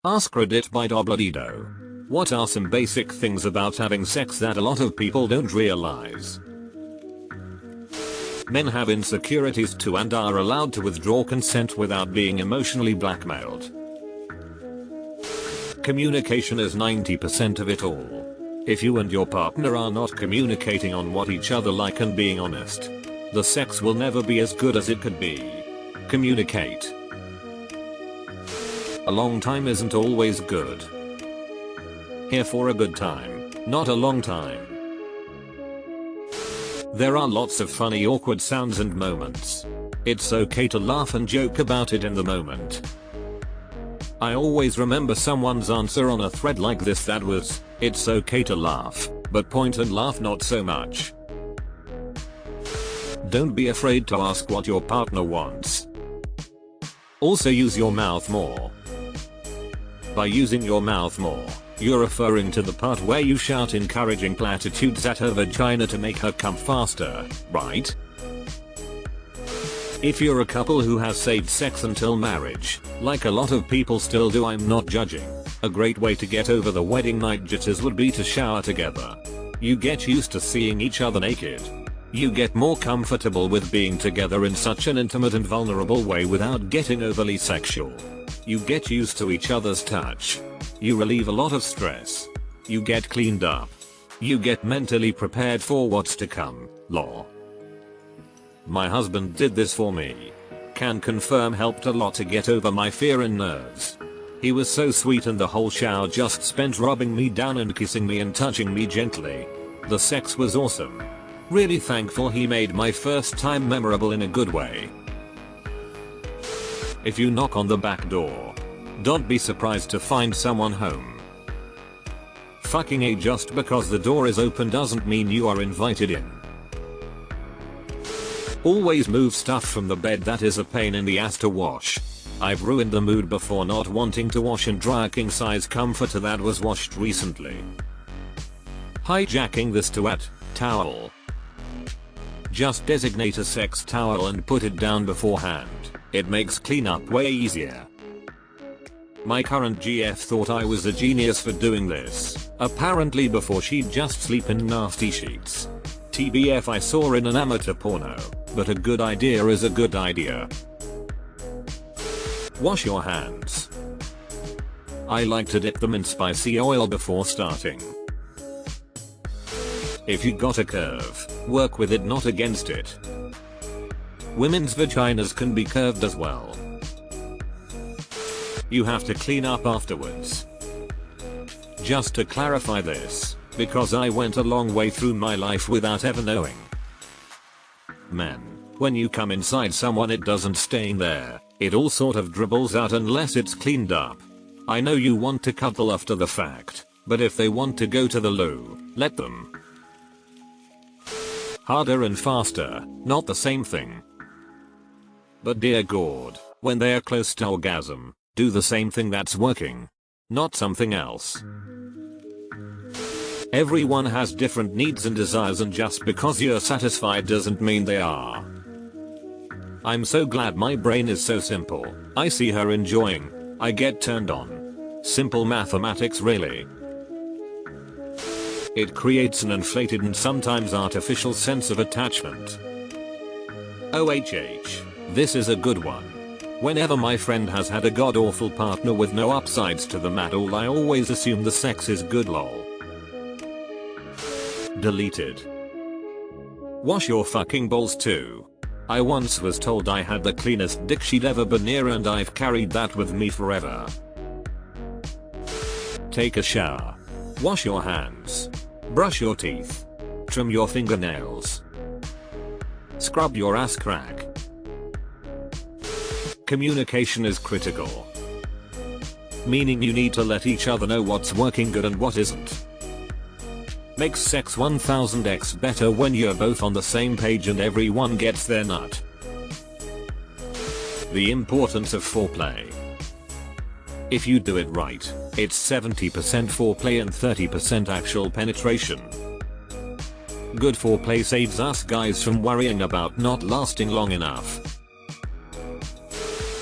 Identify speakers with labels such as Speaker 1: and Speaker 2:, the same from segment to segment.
Speaker 1: AskReddit by Dobladido. What are some basic things about having sex that a lot of people don't realize? Men have insecurities too and are allowed to withdraw consent without being emotionally blackmailed. Communication is 90% of it all. If you and your partner are not communicating on what each other like and being honest, the sex will never be as good as it could be. Communicate. A long time isn't always good. Here for a good time, not a long time. There are lots of funny awkward sounds and moments. It's okay to laugh and joke about it in the moment. I always remember someone's answer on a thread like this that was, "It's okay to laugh, but point and laugh not so much." Don't be afraid to ask what your partner wants. Also use your mouth more. By using your mouth more, you're referring to the part where you shout encouraging platitudes at her vagina to make her come faster, right? If you're a couple who has saved sex until marriage, like a lot of people still do, I'm not judging. A great way to get over the wedding night jitters would be to shower together. You get used to seeing each other naked. You get more comfortable with being together in such an intimate and vulnerable way without getting overly sexual. You get used to each other's touch. You relieve a lot of stress. You get cleaned up. You get mentally prepared for what's to come, lol. My husband did this for me. Can confirm helped a lot to get over my fear and nerves. He was so sweet and the whole shower just spent rubbing me down and kissing me and touching me gently. The sex was awesome. Really thankful he made my first time memorable in a good way. If you knock on the back door, don't be surprised to find someone home. Fucking A, just because the door is open doesn't mean you are invited in. Always move stuff from the bed that is a pain in the ass to wash. I've ruined the mood before not wanting to wash and dry a king size comforter that was washed recently. Hijacking this to towel. Just designate a sex towel and put it down beforehand. It makes cleanup way easier. My current GF thought I was a genius for doing this. Apparently before she'd just sleep in nasty sheets. TBF, I saw in an amateur porno, but a good idea is a good idea. Wash your hands. I like to dip them in spicy oil before starting. If you got a curve, work with it, not against it. Women's vaginas can be curved as well. You have to clean up afterwards. Just to clarify this, because I went a long way through my life without ever knowing. Men, when you come inside someone, it doesn't stay in there. It all sort of dribbles out unless it's cleaned up. I know you want to cuddle after the fact, but if they want to go to the loo, let them. Harder and faster, not the same thing. But dear God, when they are close to orgasm, do the same thing that's working, not something else. Everyone has different needs and desires, and just because you're satisfied doesn't mean they are. I'm so glad my brain is so simple. I see her enjoying, I get turned on. Simple mathematics, really. It creates an inflated and sometimes artificial sense of attachment. OHH. This is a good one. Whenever my friend has had a god-awful partner with no upsides to them at all, I always assume the sex is good, lol. Deleted. Wash your fucking balls too. I once was told I had the cleanest dick she'd ever been near, and I've carried that with me forever. Take a shower. Wash your hands. Brush your teeth. Trim your fingernails. Scrub your ass crack. Communication is critical. Meaning you need to let each other know what's working good and what isn't. Makes sex 1000x better when you're both on the same page and everyone gets their nut. The importance of foreplay. If you do it right, it's 70% foreplay and 30% actual penetration. Good foreplay saves us guys from worrying about not lasting long enough.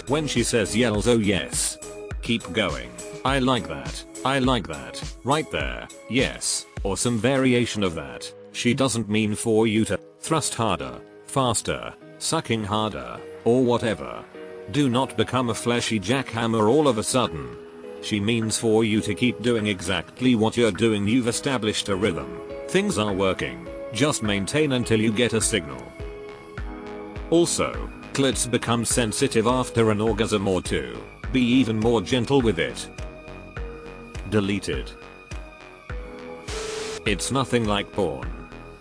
Speaker 1: When she says yells, oh yes. Keep going. I like that. I like that. Right there. Yes. Or some variation of that. She doesn't mean for you to thrust harder, faster, sucking harder, or whatever. Do not become a fleshy jackhammer all of a sudden. She means for you to keep doing exactly what you're doing. You've established a rhythm. Things are working. Just maintain until you get a signal. Also, clits become sensitive after an orgasm or two. Be even more gentle with it. Deleted. It's nothing like porn.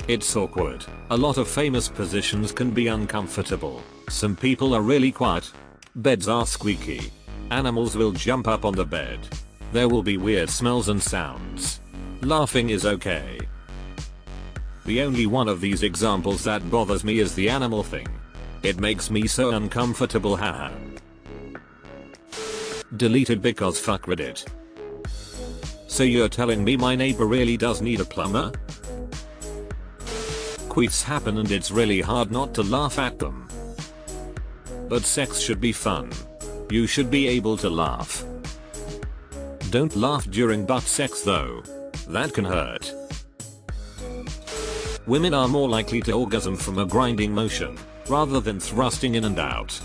Speaker 1: It's awkward. A lot of famous positions can be uncomfortable. Some people are really quiet. Beds are squeaky. Animals will jump up on the bed. There will be weird smells and sounds. Laughing is okay. The only one of these examples that bothers me is the animal thing. It makes me so uncomfortable, haha. Deleted because fuck Reddit. So you're telling me my neighbor really does need a plumber? Queefs happen and it's really hard not to laugh at them. But sex should be fun. You should be able to laugh. Don't laugh during butt sex though. That can hurt. Women are more likely to orgasm from a grinding motion, rather than thrusting in and out.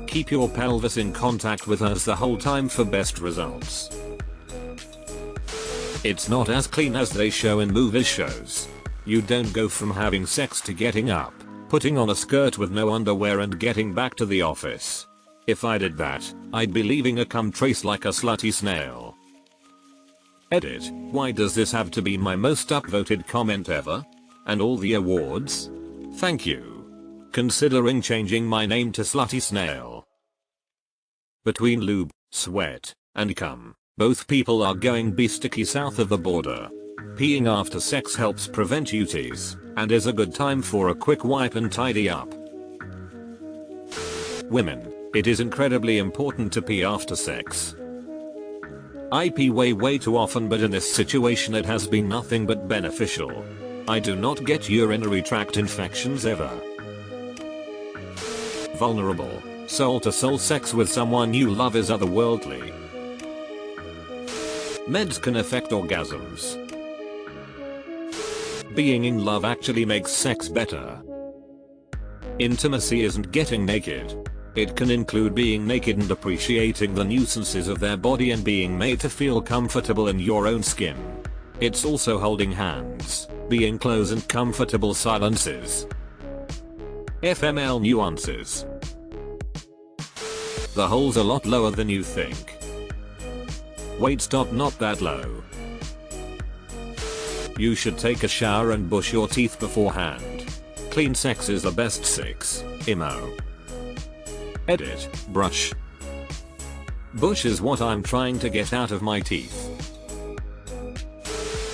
Speaker 1: Keep your pelvis in contact with hers the whole time for best results. It's not as clean as they show in movie shows. You don't go from having sex to getting up, putting on a skirt with no underwear and getting back to the office. If I did that, I'd be leaving a cum trace like a slutty snail. Edit. Why does this have to be my most upvoted comment ever? And all the awards? Thank you. Considering changing my name to Slutty Snail. Between lube, sweat, and cum, both people are going beasticky south of the border. Peeing after sex helps prevent UTIs, and is a good time for a quick wipe and tidy up. Women, it is incredibly important to pee after sex. I pee way too often, but in this situation it has been nothing but beneficial. I do not get urinary tract infections ever. Vulnerable. Soul-to-soul sex with someone you love is otherworldly. Meds can affect orgasms. Being in love actually makes sex better. Intimacy isn't getting naked. It can include being naked and appreciating the nuisances of their body and being made to feel comfortable in your own skin. It's also holding hands, being close and comfortable silences. FML nuances. The hole's a lot lower than you think. Wait, stop, not that low. You should take a shower and brush your teeth beforehand. Clean sex is the best sex, IMO. Edit. Brush. Bush is what I'm trying to get out of my teeth.